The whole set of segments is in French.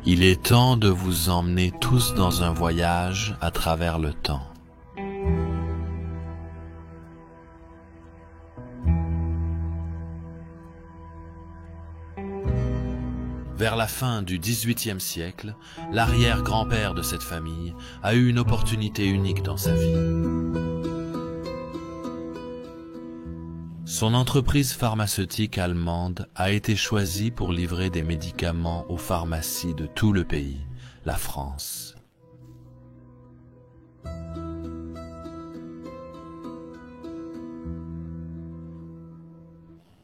Il est temps de vous emmener tous dans un voyage à travers le temps. Vers la fin du XVIIIe siècle, l'arrière-grand-père de cette famille a eu une opportunité unique dans sa vie. Son entreprise pharmaceutique allemande a été choisie pour livrer des médicaments aux pharmacies de tout le pays, la France.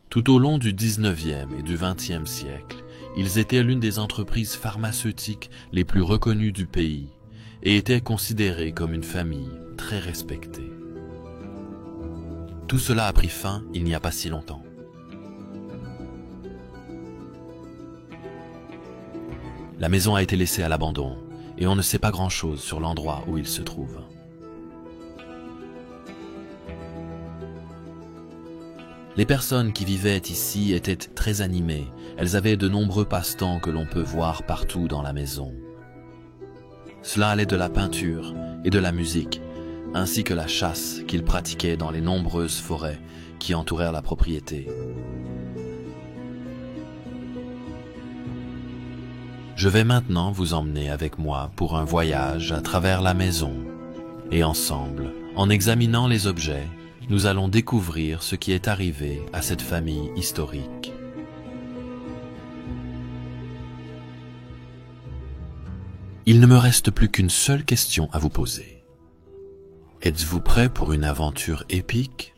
Tout au long du XIXe et du XXe siècle, ils étaient l'une des entreprises pharmaceutiques les plus reconnues du pays et étaient considérés comme une famille très respectée. Tout cela a pris fin il n'y a pas si longtemps. La maison a été laissée à l'abandon et on ne sait pas grand-chose sur l'endroit où il se trouve. Les personnes qui vivaient ici étaient très animées. Elles avaient de nombreux passe-temps que l'on peut voir partout dans la maison. Cela allait de la peinture et de la musique, ainsi que la chasse qu'ils pratiquaient dans les nombreuses forêts qui entourèrent la propriété. Je vais maintenant vous emmener avec moi pour un voyage à travers la maison. Et ensemble, en examinant les objets, nous allons découvrir ce qui est arrivé à cette famille historique. Il ne me reste plus qu'une seule question à vous poser. Êtes-vous prêt pour une aventure épique ?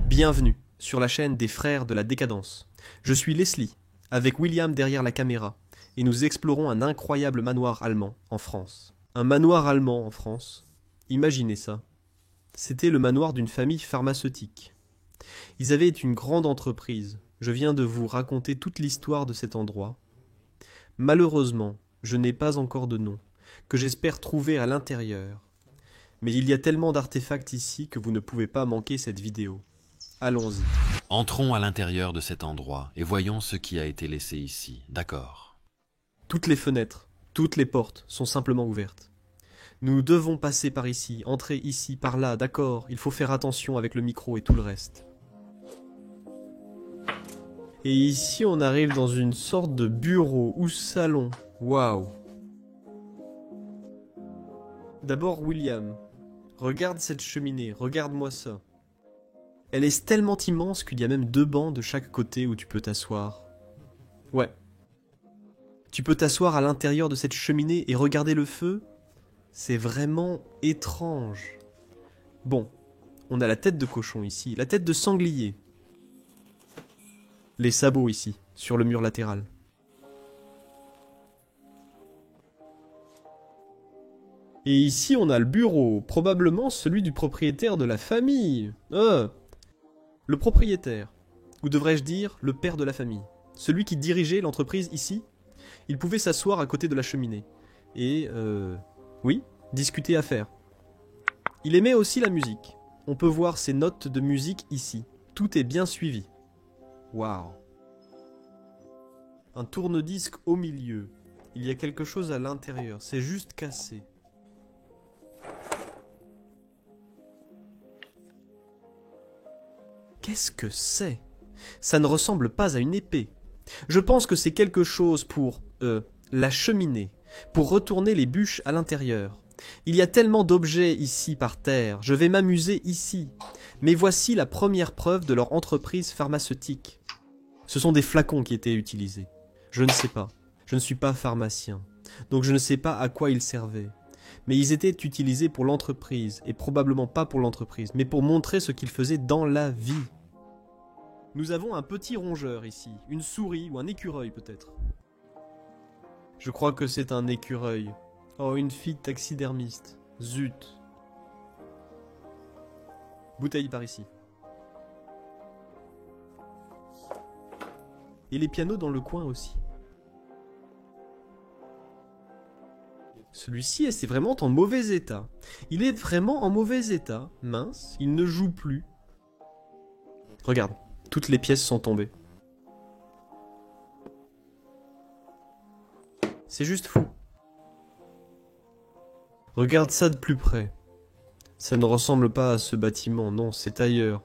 Bienvenue sur la chaîne des Frères de la Décadence. Je suis Leslie, avec William derrière la caméra, et nous explorons un incroyable manoir allemand en France. Un manoir allemand en France, imaginez ça. C'était le manoir d'une famille pharmaceutique. Ils avaient une grande entreprise. Je viens de vous raconter toute l'histoire de cet endroit. Malheureusement, je n'ai pas encore de nom, que j'espère trouver à l'intérieur. Mais il y a tellement d'artefacts ici que vous ne pouvez pas manquer cette vidéo. Allons-y. Entrons à l'intérieur de cet endroit et voyons ce qui a été laissé ici, d'accord ? Toutes les fenêtres, toutes les portes sont simplement ouvertes. Nous devons passer par ici, entrer ici, par là, d'accord, il faut faire attention avec le micro et tout le reste. Et ici on arrive dans une sorte de bureau ou salon. Waouh. D'abord William, regarde cette cheminée, regarde-moi ça. Elle est tellement immense qu'il y a même 2 bancs de chaque côté où tu peux t'asseoir. Ouais. Tu peux t'asseoir à l'intérieur de cette cheminée et regarder le feu. C'est vraiment étrange. Bon, on a la tête de cochon ici, la tête de sanglier. Les sabots ici, sur le mur latéral. Et ici on a le bureau, probablement celui du propriétaire de la famille. Le propriétaire, ou devrais-je dire le père de la famille. Celui qui dirigeait l'entreprise ici, il pouvait s'asseoir à côté de la cheminée. Et, oui, discuter à faire. Il aimait aussi la musique. On peut voir ses notes de musique ici. Tout est bien suivi. Waouh. Un tourne-disque au milieu. Il y a quelque chose à l'intérieur. C'est juste cassé. Qu'est-ce que c'est ? Ça ne ressemble pas à une épée. Je pense que c'est quelque chose pour, la cheminée, pour retourner les bûches à l'intérieur. Il y a tellement d'objets ici par terre, je vais m'amuser ici. Mais voici la première preuve de leur entreprise pharmaceutique. Ce sont des flacons qui étaient utilisés. Je ne sais pas, je ne suis pas pharmacien, donc je ne sais pas à quoi ils servaient. Mais ils étaient utilisés pour l'entreprise, et probablement pas pour l'entreprise, mais pour montrer ce qu'ils faisaient dans la vie. Nous avons un petit rongeur ici, une souris ou un écureuil peut-être. Je crois que c'est un écureuil. Oh, une fille taxidermiste. Zut. Bouteille par ici. Et les pianos dans le coin aussi. Celui-ci est vraiment en mauvais état. Il est vraiment en mauvais état. Mince, il ne joue plus. Regarde, toutes les pièces sont tombées. C'est juste fou. Regarde ça de plus près. Ça ne ressemble pas à ce bâtiment, non, c'est ailleurs.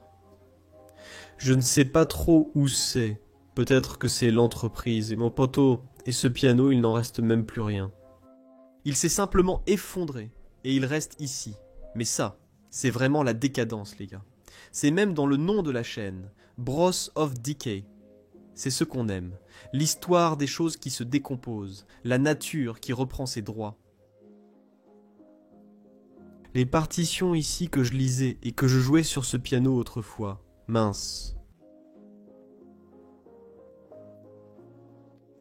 Je ne sais pas trop où c'est. Peut-être que c'est l'entreprise, et mon poteau, et ce piano, il n'en reste même plus rien. Il s'est simplement effondré, et il reste ici. Mais ça, c'est vraiment la décadence, les gars. C'est même dans le nom de la chaîne, Bros of Decay. C'est ce qu'on aime. L'histoire des choses qui se décomposent, la nature qui reprend ses droits. Les partitions ici que je lisais et que je jouais sur ce piano autrefois, mince.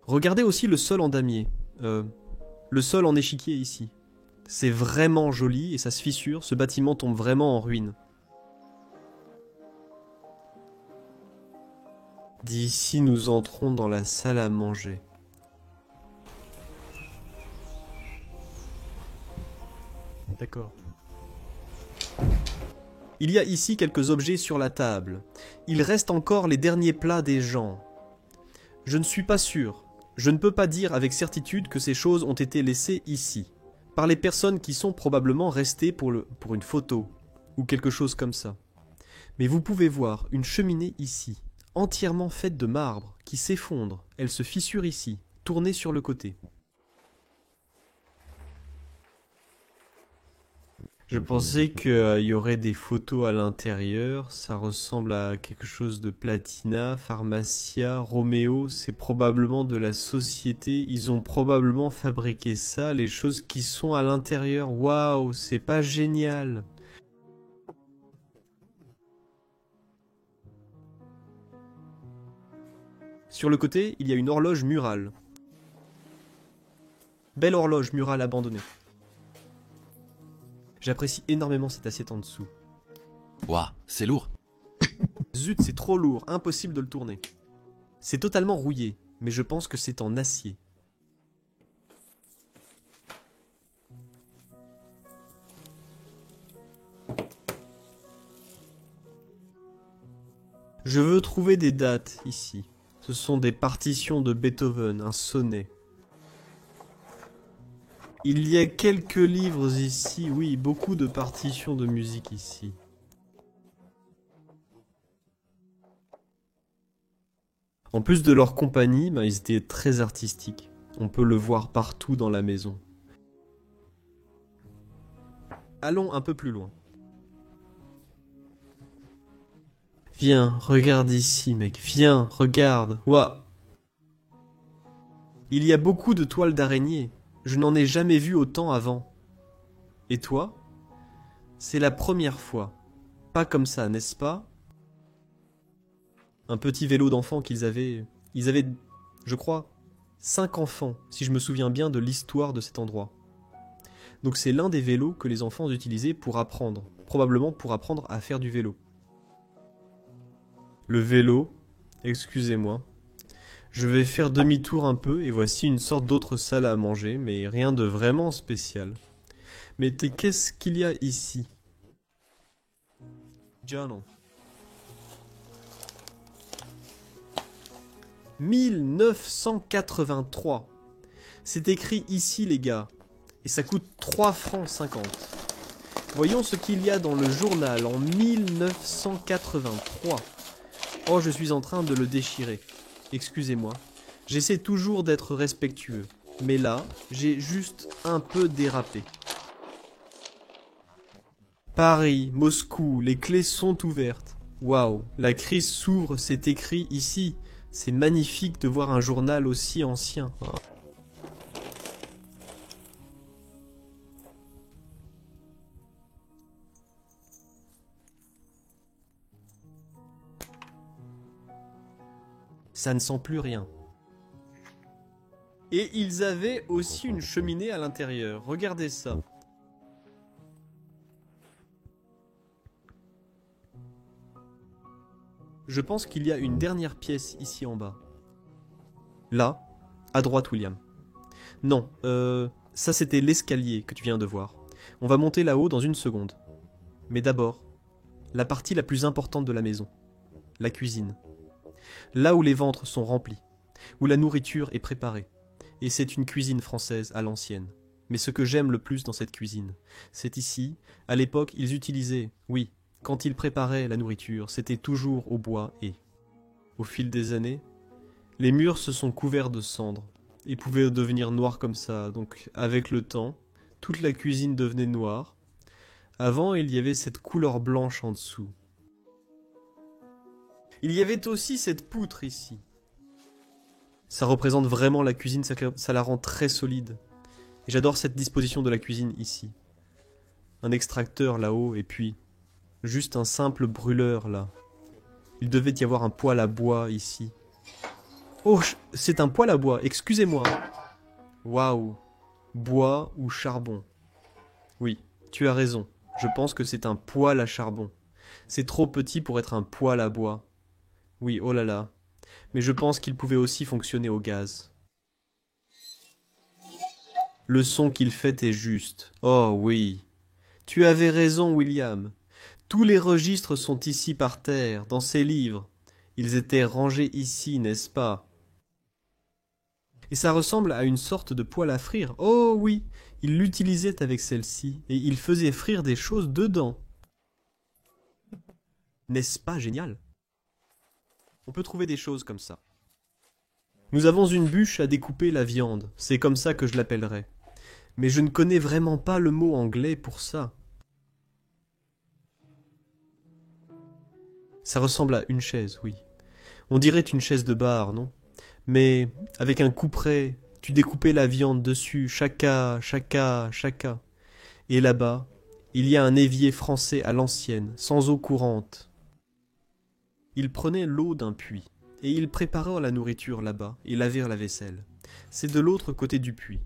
Regardez aussi le sol en damier, le sol en échiquier ici. C'est vraiment joli et ça se fissure, ce bâtiment tombe vraiment en ruine. D'ici nous entrons dans la salle à manger. D'accord. Il y a ici quelques objets sur la table. Il reste encore les derniers plats des gens. Je ne suis pas sûr. Je ne peux pas dire avec certitude que ces choses ont été laissées ici, par les personnes qui sont probablement restées pour une photo, ou quelque chose comme ça. Mais vous pouvez voir une cheminée ici, entièrement faite de marbre, qui s'effondre. Elle se fissure ici, tournée sur le côté. Je pensais qu'il y aurait des photos à l'intérieur, ça ressemble à quelque chose de Platina, Pharmacia, Romeo, c'est probablement de la société, ils ont probablement fabriqué ça, les choses qui sont à l'intérieur, waouh, c'est pas génial. Sur le côté, il y a une horloge murale. Belle horloge murale abandonnée. J'apprécie énormément cette assiette en dessous. Ouah, c'est lourd. Zut, c'est trop lourd, impossible de le tourner. C'est totalement rouillé, mais je pense que c'est en acier. Je veux trouver des dates ici. Ce sont des partitions de Beethoven, un sonnet. Il y a quelques livres ici, oui, beaucoup de partitions de musique ici. En plus de leur compagnie, ils étaient très artistiques. On peut le voir partout dans la maison. Allons un peu plus loin. Viens, regarde ici, mec. Viens, regarde. Ouah. Il y a beaucoup de toiles d'araignée. Je n'en ai jamais vu autant avant. Et toi? C'est la première fois. Pas comme ça, n'est-ce pas? Un petit vélo d'enfant qu'ils avaient... Ils avaient, je crois, 5 enfants, si je me souviens bien de l'histoire de cet endroit. Donc c'est l'un des vélos que les enfants utilisaient pour apprendre. Probablement pour apprendre à faire du vélo. Le vélo, excusez-moi. Je vais faire demi-tour un peu et voici une sorte d'autre salle à manger, mais rien de vraiment spécial. Mais qu'est-ce qu'il y a ici? Journal. 1983. C'est écrit ici, les gars. Et ça coûte 3 francs 50. Voyons ce qu'il y a dans le journal en 1983. Oh, je suis en train de le déchirer. Excusez-moi. J'essaie toujours d'être respectueux. Mais là, j'ai juste un peu dérapé. Paris, Moscou, les clés sont ouvertes. Waouh, la crise s'ouvre, c'est écrit ici. C'est magnifique de voir un journal aussi ancien. Ça ne sent plus rien. Et ils avaient aussi une cheminée à l'intérieur. Regardez ça. Je pense qu'il y a une dernière pièce ici en bas. Là, à droite, William. Non, ça c'était l'escalier que tu viens de voir. On va monter là-haut dans une seconde. Mais d'abord, la partie la plus importante de la maison. la cuisine. Là où les ventres sont remplis, où la nourriture est préparée. Et c'est une cuisine française à l'ancienne. Mais ce que j'aime le plus dans cette cuisine, c'est ici, à l'époque, ils utilisaient, oui, quand ils préparaient la nourriture, c'était toujours au bois et, au fil des années, les murs se sont couverts de cendres et pouvaient devenir noirs comme ça. Donc, avec le temps, toute la cuisine devenait noire. Avant, il y avait cette couleur blanche en dessous. Il y avait aussi cette poutre ici. Ça représente vraiment la cuisine, ça la rend très solide. Et j'adore cette disposition de la cuisine ici. Un extracteur là-haut et puis juste un simple brûleur là. Il devait y avoir un poêle à bois ici. Oh, c'est un poêle à bois, excusez-moi. Waouh. Bois ou charbon. Oui, tu as raison. Je pense que c'est un poêle à charbon. C'est trop petit pour être un poêle à bois. Oui, oh là là. Mais je pense qu'il pouvait aussi fonctionner au gaz. Le son qu'il fait est juste. Oh oui. Tu avais raison, William. Tous les registres sont ici par terre, dans ces livres. Ils étaient rangés ici, n'est-ce pas? Et ça ressemble à une sorte de poêle à frire. Oh oui, il l'utilisait avec celle-ci, et il faisait frire des choses dedans. N'est-ce pas génial? On peut trouver des choses comme ça. Nous avons une bûche à découper la viande, c'est comme ça que je l'appellerai. Mais je ne connais vraiment pas le mot anglais pour ça. Ça ressemble à une chaise, oui. On dirait une chaise de bar, non? Mais avec un couperet, tu découpais la viande dessus, chacun. Et là-bas, il y a un évier français à l'ancienne, sans eau courante. Ils prenaient l'eau d'un puits, et ils préparaient la nourriture là-bas, et lavèrent la vaisselle. C'est de l'autre côté du puits.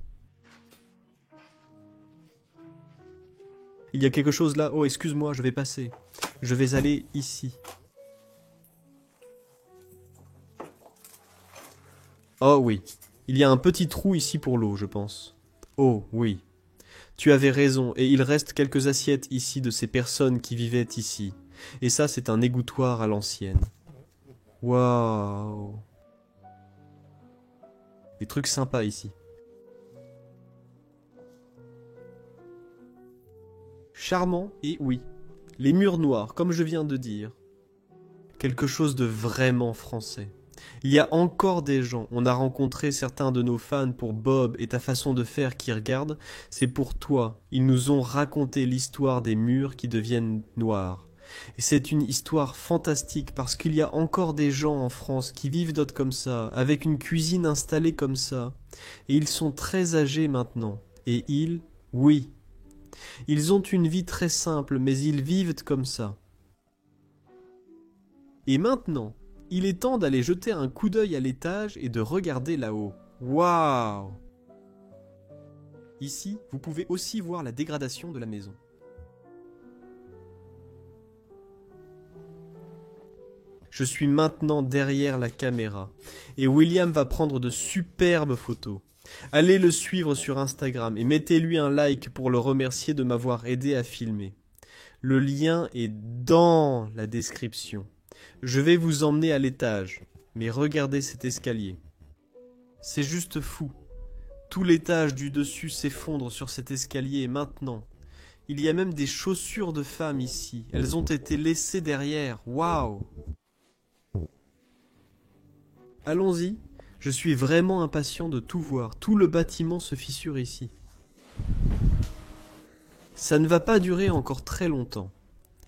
Il y a quelque chose là. Oh, excuse-moi, je vais passer. Je vais aller ici. Oh oui, il y a un petit trou ici pour l'eau, je pense. Oh oui, tu avais raison, et il reste quelques assiettes ici de ces personnes qui vivaient ici. Et ça, c'est un égouttoir à l'ancienne. Waouh. Des trucs sympas ici. Charmant, et oui, les murs noirs, comme je viens de dire. Quelque chose de vraiment français. Il y a encore des gens, on a rencontré certains de nos fans pour Bob et ta façon de faire qui regardent, c'est pour toi. Ils nous ont raconté l'histoire des murs qui deviennent noirs. Et c'est une histoire fantastique parce qu'il y a encore des gens en France qui vivent d'autres comme ça, avec une cuisine installée comme ça. Et ils sont très âgés maintenant. Et oui, ils ont une vie très simple, mais ils vivent comme ça. Et maintenant, il est temps d'aller jeter un coup d'œil à l'étage et de regarder là-haut. Waouh! Ici, vous pouvez aussi voir la dégradation de la maison. Je suis maintenant derrière la caméra et William va prendre de superbes photos. Allez le suivre sur Instagram et mettez-lui un like pour le remercier de m'avoir aidé à filmer. Le lien est dans la description. Je vais vous emmener à l'étage, mais regardez cet escalier. C'est juste fou. Tout l'étage du dessus s'effondre sur cet escalier maintenant. Il y a même des chaussures de femmes ici. Elles ont été laissées derrière. Waouh! Allons-y. Je suis vraiment impatient de tout voir. Tout le bâtiment se fissure ici. Ça ne va pas durer encore très longtemps.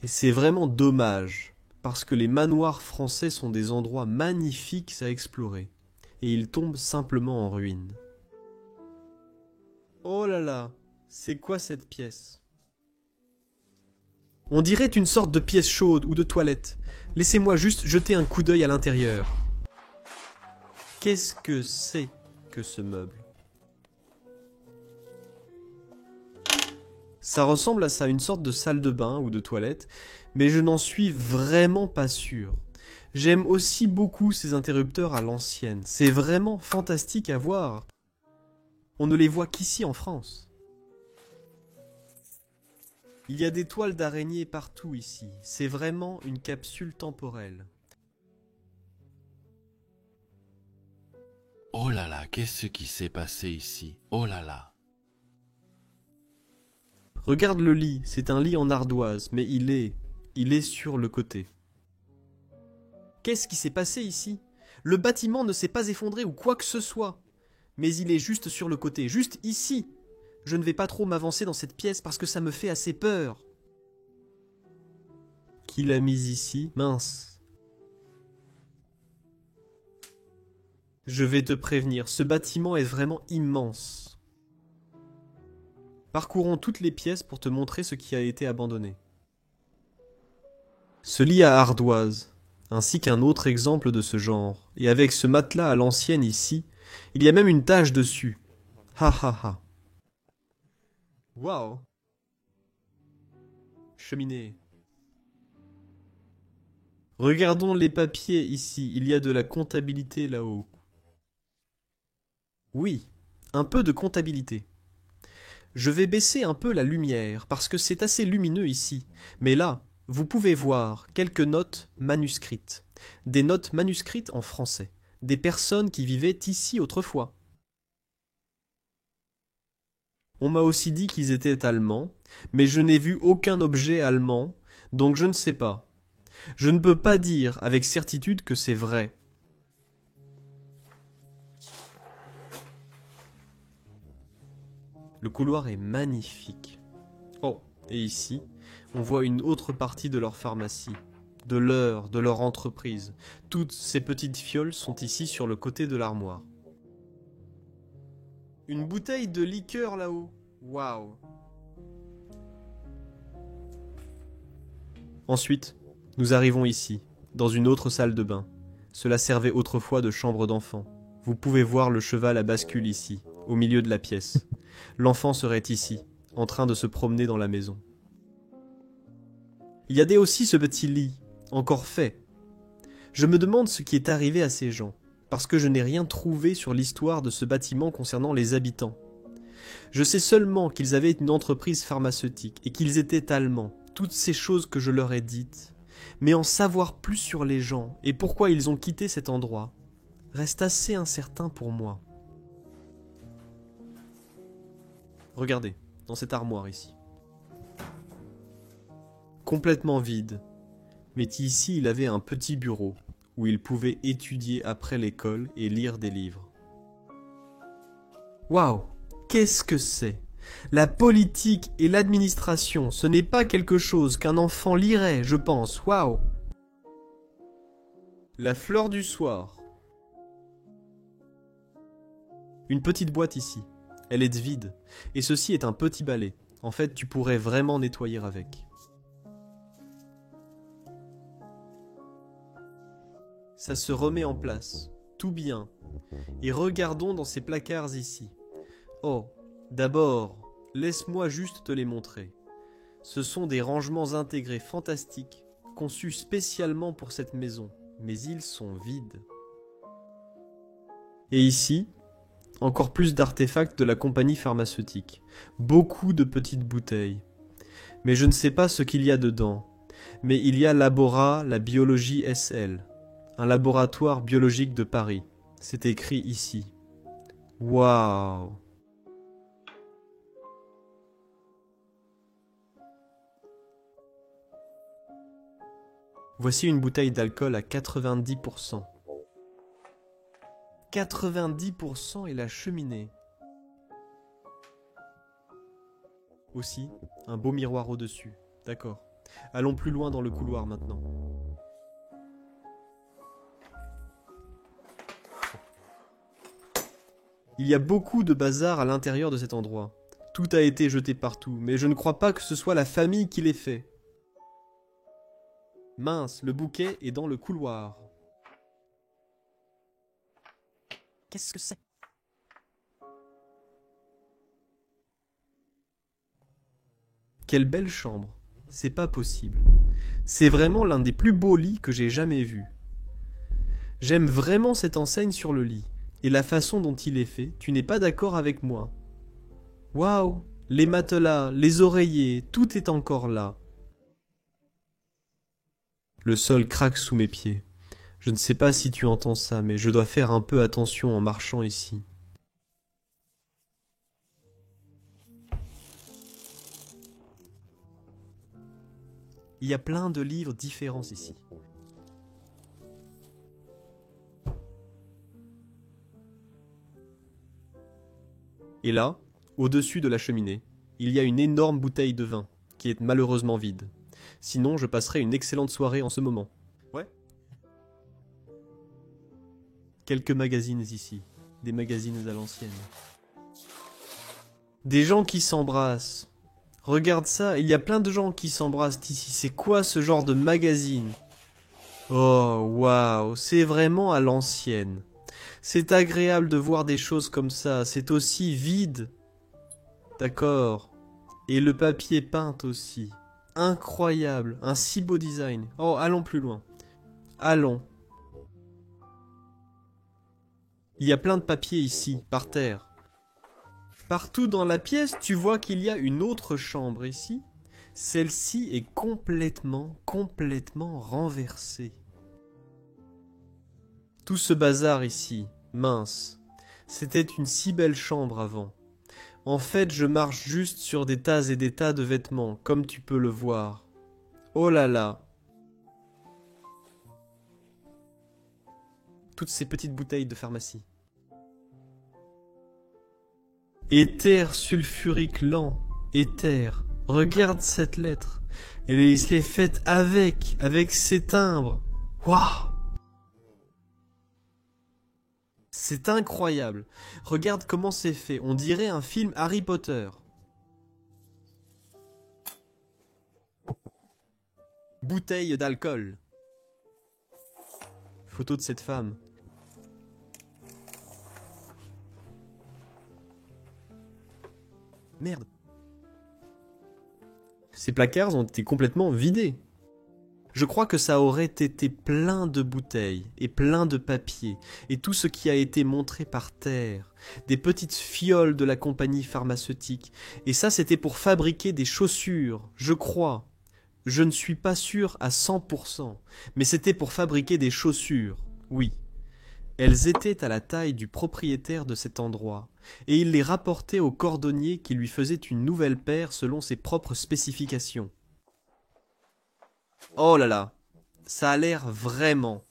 Et c'est vraiment dommage. Parce que les manoirs français sont des endroits magnifiques à explorer. Et ils tombent simplement en ruine. Oh là là, c'est quoi cette pièce? On dirait une sorte de pièce chaude ou de toilette. Laissez-moi juste jeter un coup d'œil à l'intérieur. Qu'est-ce que c'est que ce meuble? Ça ressemble à ça, une sorte de salle de bain ou de toilette, mais je n'en suis vraiment pas sûr. J'aime aussi beaucoup ces interrupteurs à l'ancienne. C'est vraiment fantastique à voir. On ne les voit qu'ici en France. Il y a des toiles d'araignée partout ici. C'est vraiment une capsule temporelle. Oh là là, qu'est-ce qui s'est passé ici? Oh là là. Regarde le lit, c'est un lit en ardoise, mais il est sur le côté. Qu'est-ce qui s'est passé ici? Le bâtiment ne s'est pas effondré ou quoi que ce soit. Mais il est juste sur le côté, juste ici. Je ne vais pas trop m'avancer dans cette pièce parce que ça me fait assez peur. Qui l'a mise ici? Mince. Je vais te prévenir, ce bâtiment est vraiment immense. Parcourons toutes les pièces pour te montrer ce qui a été abandonné. Ce lit à ardoise, ainsi qu'un autre exemple de ce genre, et avec ce matelas à l'ancienne ici, il y a même une tache dessus. Ha ha ha. Waouh. Cheminée. Regardons les papiers ici, il y a de la comptabilité là-haut. Oui, un peu de comptabilité. Je vais baisser un peu la lumière, parce que c'est assez lumineux ici, mais là, vous pouvez voir quelques notes manuscrites. Des notes manuscrites en français. Des personnes qui vivaient ici autrefois. On m'a aussi dit qu'ils étaient allemands, mais je n'ai vu aucun objet allemand, donc je ne sais pas. Je ne peux pas dire avec certitude que c'est vrai. Le couloir est magnifique. Oh, et ici, on voit une autre partie de leur pharmacie, de leur entreprise. Toutes ces petites fioles sont ici sur le côté de l'armoire. Une bouteille de liqueur là-haut. Waouh. Ensuite, nous arrivons ici, dans une autre salle de bain. Cela servait autrefois de chambre d'enfant. Vous pouvez voir le cheval à bascule ici, au milieu de la pièce. L'enfant serait ici, en train de se promener dans la maison. Il y a aussi ce petit lit, encore fait. Je me demande ce qui est arrivé à ces gens, parce que je n'ai rien trouvé sur l'histoire de ce bâtiment concernant les habitants. Je sais seulement qu'ils avaient une entreprise pharmaceutique et qu'ils étaient allemands, toutes ces choses que je leur ai dites. Mais en savoir plus sur les gens et pourquoi ils ont quitté cet endroit reste assez incertain pour moi. Regardez, dans cette armoire ici. Complètement vide. Mais ici, il avait un petit bureau où il pouvait étudier après l'école et lire des livres. Waouh! Qu'est-ce que c'est? La politique et l'administration, ce n'est pas quelque chose qu'un enfant lirait, je pense. Waouh! La fleur du soir. Une petite boîte ici. Elle est vide. Et ceci est un petit balai. En fait, tu pourrais vraiment nettoyer avec. Ça se remet en place. Tout bien. Et regardons dans ces placards ici. Oh, d'abord, laisse-moi juste te les montrer. Ce sont des rangements intégrés fantastiques, conçus spécialement pour cette maison, mais ils sont vides. Et ici, encore plus d'artefacts de la compagnie pharmaceutique. Beaucoup de petites bouteilles. Mais je ne sais pas ce qu'il y a dedans. Mais il y a Labora, la biologie SL, un laboratoire biologique de Paris. C'est écrit ici. Waouh! Voici une bouteille d'alcool à 90%. 90% et la cheminée. Aussi, un beau miroir au-dessus. D'accord. Allons plus loin dans le couloir maintenant. Il y a beaucoup de bazar à l'intérieur de cet endroit. Tout a été jeté partout, mais je ne crois pas que ce soit la famille qui l'ait fait. Mince, le bouquet est dans le couloir. Qu'est-ce que c'est? Quelle belle chambre. C'est pas possible. C'est vraiment l'un des plus beaux lits que j'ai jamais vus. J'aime vraiment cette enseigne sur le lit. Et la façon dont il est fait, tu n'es pas d'accord avec moi. Waouh! Les matelas, les oreillers, tout est encore là. Le sol craque sous mes pieds. Je ne sais pas si tu entends ça, mais je dois faire un peu attention en marchant ici. Il y a plein de livres différents ici. Et là, au-dessus de la cheminée, il y a une énorme bouteille de vin, qui est malheureusement vide. Sinon, je passerai une excellente soirée en ce moment. Ouais. Quelques magazines ici, des magazines à l'ancienne. Des gens qui s'embrassent. Regarde ça, il y a plein de gens qui s'embrassent ici. C'est quoi ce genre de magazine? Oh, waouh, c'est vraiment à l'ancienne. C'est agréable de voir des choses comme ça, c'est aussi vide. D'accord. Et le papier peint aussi. Incroyable, un si beau design. Oh, allons plus loin. Allons. Il y a plein de papier ici, par terre. Partout dans la pièce, tu vois qu'il y a une autre chambre ici. Celle-ci est complètement renversée. Tout ce bazar ici, mince. C'était une si belle chambre avant. En fait, je marche juste sur des tas et des tas de vêtements, comme tu peux le voir. Oh là là. Toutes ces petites bouteilles de pharmacie. Éther sulfurique lent. Éther. Regarde cette lettre. Elle est faite avec ces timbres. Waouh! C'est incroyable. Regarde comment c'est fait. On dirait un film Harry Potter. Bouteille d'alcool. Photo de cette femme. Merde. Ces placards ont été complètement vidés. Je crois que ça aurait été plein de bouteilles et plein de papier et tout ce qui a été montré par terre, des petites fioles de la compagnie pharmaceutique. Et ça, c'était pour fabriquer des chaussures, je crois. Je ne suis pas sûr à 100%, mais c'était pour fabriquer des chaussures, oui. Elles étaient à la taille du propriétaire de cet endroit, et il les rapportait au cordonnier qui lui faisait une nouvelle paire selon ses propres spécifications. Oh là là, ça a l'air vraiment.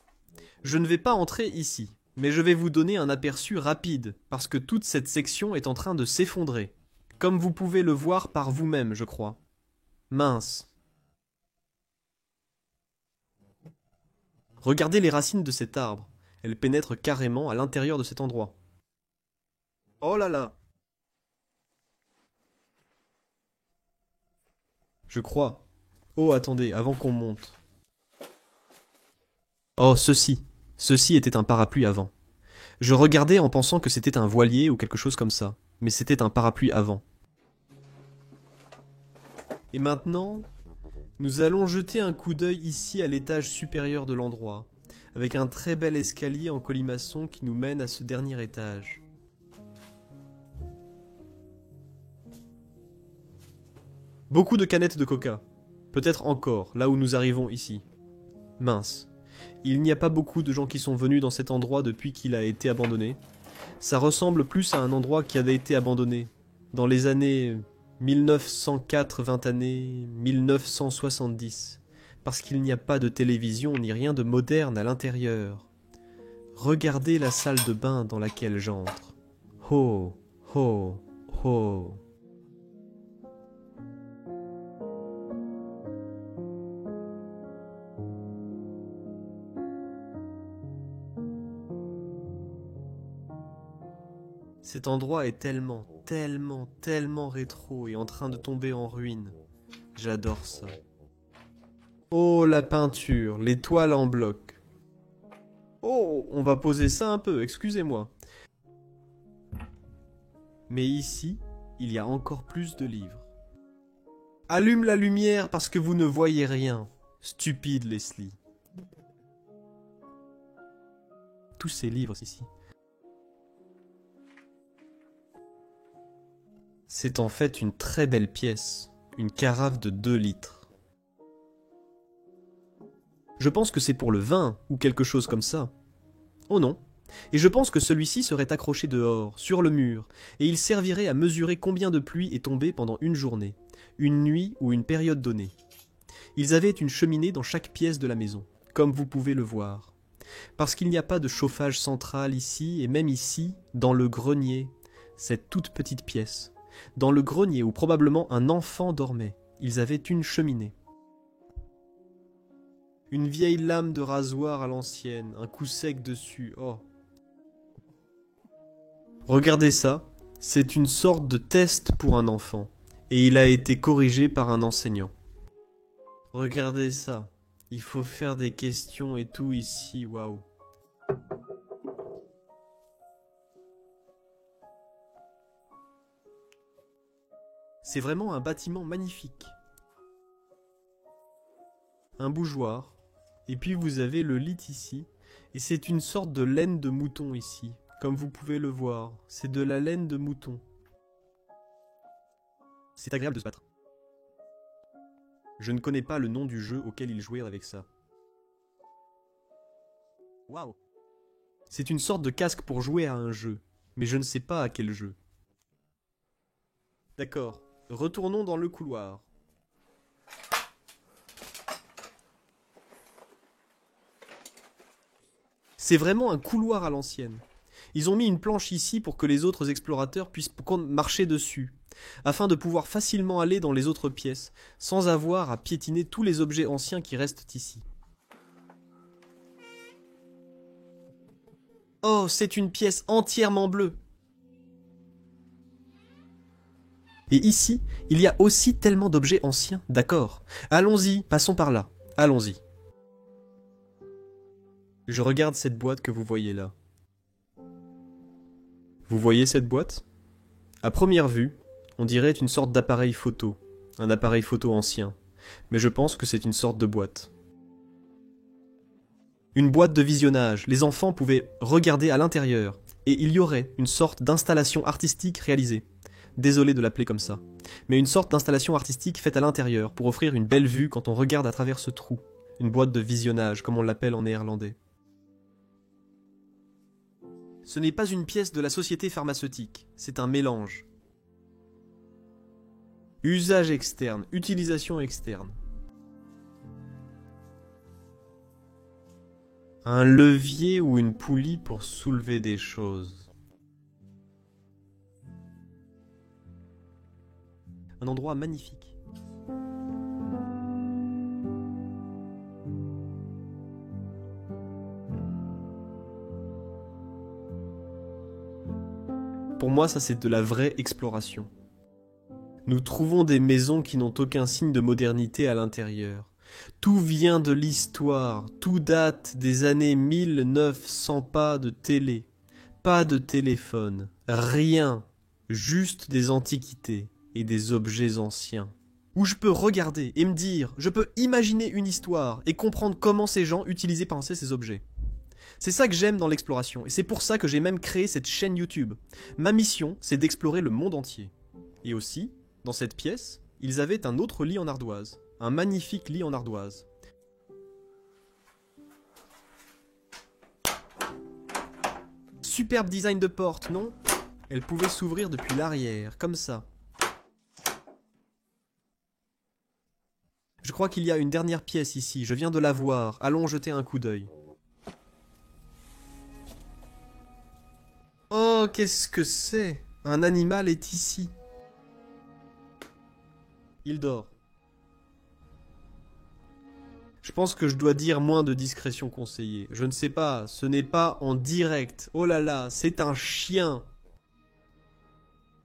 Je ne vais pas entrer ici, mais je vais vous donner un aperçu rapide, parce que toute cette section est en train de s'effondrer, comme vous pouvez le voir par vous-même, je crois. Mince. Regardez les racines de cet arbre. Elles pénètrent carrément à l'intérieur de cet endroit. Oh là là. Je crois. Oh, attendez, avant qu'on monte. Oh, ceci. Ceci était un parapluie avant. Je regardais en pensant que c'était un voilier ou quelque chose comme ça, mais c'était un parapluie avant. Et maintenant, nous allons jeter un coup d'œil ici à l'étage supérieur de l'endroit, avec un très bel escalier en colimaçon qui nous mène à ce dernier étage. Beaucoup de canettes de coca. Peut-être encore, là où nous arrivons ici. Mince. Il n'y a pas beaucoup de gens qui sont venus dans cet endroit depuis qu'il a été abandonné. Ça ressemble plus à un endroit qui avait été abandonné dans les années 1904, 20 années 1970. Parce qu'il n'y a pas de télévision ni rien de moderne à l'intérieur. Regardez la salle de bain dans laquelle j'entre. Oh, oh, oh. Cet endroit est tellement rétro et en train de tomber en ruine. J'adore ça. Oh, la peinture, les toiles en bloc. Oh, on va poser ça un peu, excusez-moi. Mais ici, il y a encore plus de livres. Allume la lumière parce que vous ne voyez rien. Stupide Leslie. Tous ces livres ici. C'est en fait une très belle pièce, une carafe de 2 litres. Je pense que c'est pour le vin, ou quelque chose comme ça. Oh non. Et je pense que celui-ci serait accroché dehors, sur le mur, et il servirait à mesurer combien de pluie est tombée pendant une journée, une nuit ou une période donnée. Ils avaient une cheminée dans chaque pièce de la maison, comme vous pouvez le voir. Parce qu'il n'y a pas de chauffage central ici, et même ici, dans le grenier, cette toute petite pièce. Dans le grenier où probablement un enfant dormait, ils avaient une cheminée. Une vieille lame de rasoir à l'ancienne, un coup sec dessus, oh. Regardez ça, c'est une sorte de test pour un enfant, et il a été corrigé par un enseignant. Regardez ça, il faut faire des questions et tout ici, waouh. C'est vraiment un bâtiment magnifique. Un bougeoir, et puis vous avez le lit ici, et c'est une sorte de laine de mouton ici, comme vous pouvez le voir, c'est de la laine de mouton. C'est agréable de se battre. Je ne connais pas le nom du jeu auquel ils jouaient avec ça. Waouh! C'est une sorte de casque pour jouer à un jeu, mais je ne sais pas à quel jeu. D'accord, retournons dans le couloir. C'est vraiment un couloir à l'ancienne. Ils ont mis une planche ici pour que les autres explorateurs puissent marcher dessus, afin de pouvoir facilement aller dans les autres pièces, sans avoir à piétiner tous les objets anciens qui restent ici. Oh, c'est une pièce entièrement bleue. Et ici, il y a aussi tellement d'objets anciens. D'accord. Allons-y, passons par là. Allons-y. Je regarde cette boîte que vous voyez là. Vous voyez cette boîte? À première vue, on dirait une sorte d'appareil photo. Un appareil photo ancien. Mais je pense que c'est une sorte de boîte. Une boîte de visionnage. Les enfants pouvaient regarder à l'intérieur. Et il y aurait une sorte d'installation artistique réalisée. Désolé de l'appeler comme ça. Mais une sorte d'installation artistique faite à l'intérieur pour offrir une belle vue quand on regarde à travers ce trou. Une boîte de visionnage, comme on l'appelle en néerlandais. Ce n'est pas une pièce de la société pharmaceutique, c'est un mélange. Usage externe, utilisation externe. Un levier ou une poulie pour soulever des choses. Un endroit magnifique. Pour moi, ça c'est de la vraie exploration. Nous trouvons des maisons qui n'ont aucun signe de modernité à l'intérieur. Tout vient de l'histoire, tout date des années 1900, pas de télé, pas de téléphone, rien, juste des antiquités et des objets anciens. Où je peux regarder et me dire, je peux imaginer une histoire et comprendre comment ces gens utilisaient et pensaient ces objets. C'est ça que j'aime dans l'exploration, et c'est pour ça que j'ai même créé cette chaîne YouTube. Ma mission, c'est d'explorer le monde entier. Et aussi, dans cette pièce, ils avaient un autre lit en ardoise. Un magnifique lit en ardoise. Superbe design de porte, non? Elle pouvait s'ouvrir depuis l'arrière, comme ça. Je crois qu'il y a une dernière pièce ici, je viens de la voir. Allons jeter un coup d'œil. Oh, qu'est-ce que c'est? Un animal est ici. Il dort. Je pense que je dois dire moins de discrétion conseillée. Je ne sais pas, ce n'est pas en direct. Oh là là, c'est un chien.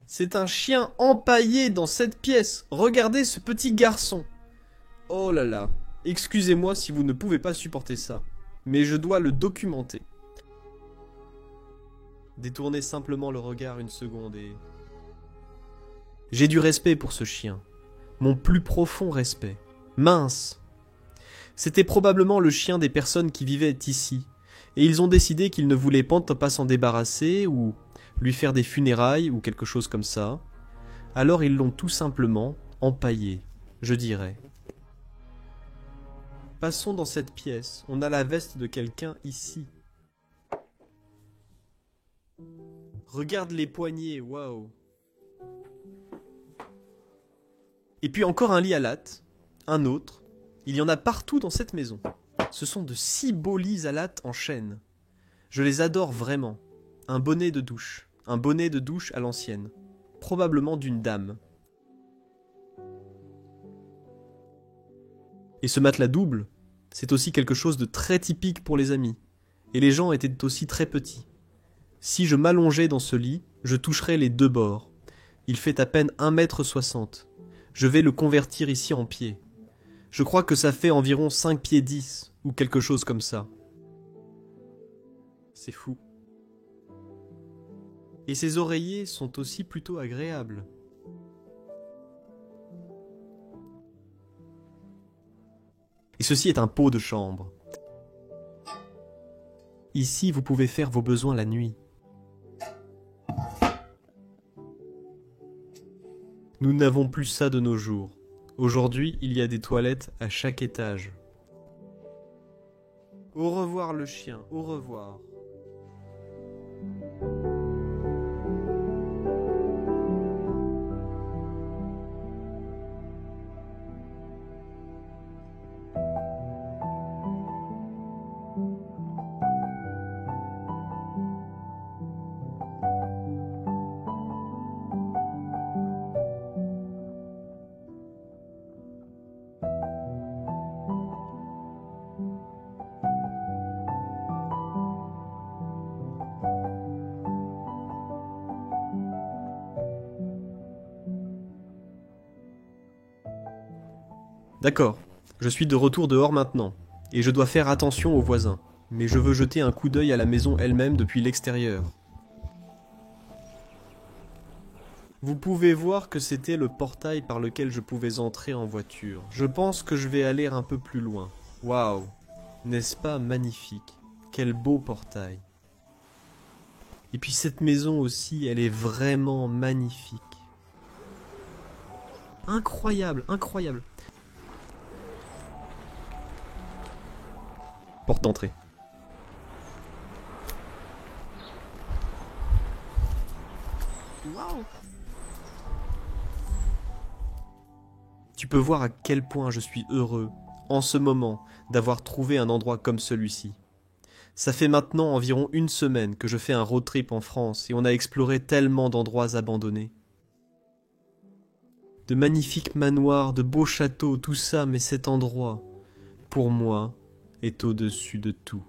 C'est un chien empaillé dans cette pièce. Regardez ce petit garçon. Oh là là. Excusez-moi si vous ne pouvez pas supporter ça. Mais je dois le documenter. Détournez simplement le regard une seconde et... J'ai du respect pour ce chien. Mon plus profond respect. Mince. C'était probablement le chien des personnes qui vivaient ici. Et ils ont décidé qu'ils ne voulaient pas s'en débarrasser ou lui faire des funérailles ou quelque chose comme ça. Alors ils l'ont tout simplement empaillé, je dirais. Passons dans cette pièce. On a la veste de quelqu'un ici. Regarde les poignets, waouh. Et puis encore un lit à latte, un autre. Il y en a partout dans cette maison. Ce sont de si beaux lits à latte en chêne. Je les adore vraiment. Un bonnet de douche à l'ancienne. Probablement d'une dame. Et ce matelas double, c'est aussi quelque chose de très typique pour les amis. Et les gens étaient aussi très petits. Si je m'allongeais dans ce lit, je toucherais les deux bords. Il fait à peine 1,60 m. Je vais le convertir ici en pieds. Je crois que ça fait environ 5 pieds 10, ou quelque chose comme ça. C'est fou. Et ces oreillers sont aussi plutôt agréables. Et ceci est un pot de chambre. Ici, vous pouvez faire vos besoins la nuit. Nous n'avons plus ça de nos jours. Aujourd'hui, il y a des toilettes à chaque étage. Au revoir le chien, au revoir. D'accord, je suis de retour dehors maintenant, et je dois faire attention aux voisins, mais je veux jeter un coup d'œil à la maison elle-même depuis l'extérieur. Vous pouvez voir que c'était le portail par lequel je pouvais entrer en voiture. Je pense que je vais aller un peu plus loin. Waouh, n'est-ce pas magnifique? Quel beau portail. Et puis cette maison aussi, elle est vraiment magnifique. Incroyable, incroyable. Porte d'entrée. Wow. Tu peux voir à quel point je suis heureux, en ce moment, d'avoir trouvé un endroit comme celui-ci. Ça fait maintenant environ 1 semaine que je fais un road trip en France et on a exploré tellement d'endroits abandonnés. De magnifiques manoirs, de beaux châteaux, tout ça, mais cet endroit, pour moi, est au-dessus de tout.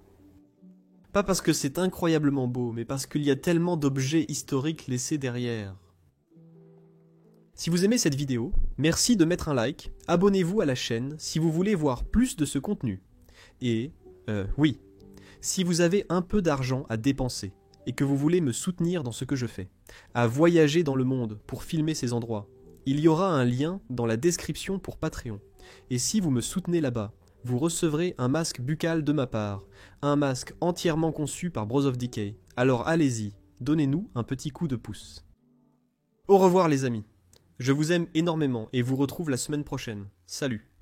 Pas parce que c'est incroyablement beau, mais parce qu'il y a tellement d'objets historiques laissés derrière. Si vous aimez cette vidéo, merci de mettre un like, abonnez-vous à la chaîne si vous voulez voir plus de ce contenu. Et, oui, si vous avez un peu d'argent à dépenser et que vous voulez me soutenir dans ce que je fais, à voyager dans le monde pour filmer ces endroits, il y aura un lien dans la description pour Patreon. Et si vous me soutenez là-bas, vous recevrez un masque buccal de ma part, un masque entièrement conçu par Bros of Decay. Alors allez-y, donnez-nous un petit coup de pouce. Au revoir les amis, je vous aime énormément et vous retrouve la semaine prochaine. Salut.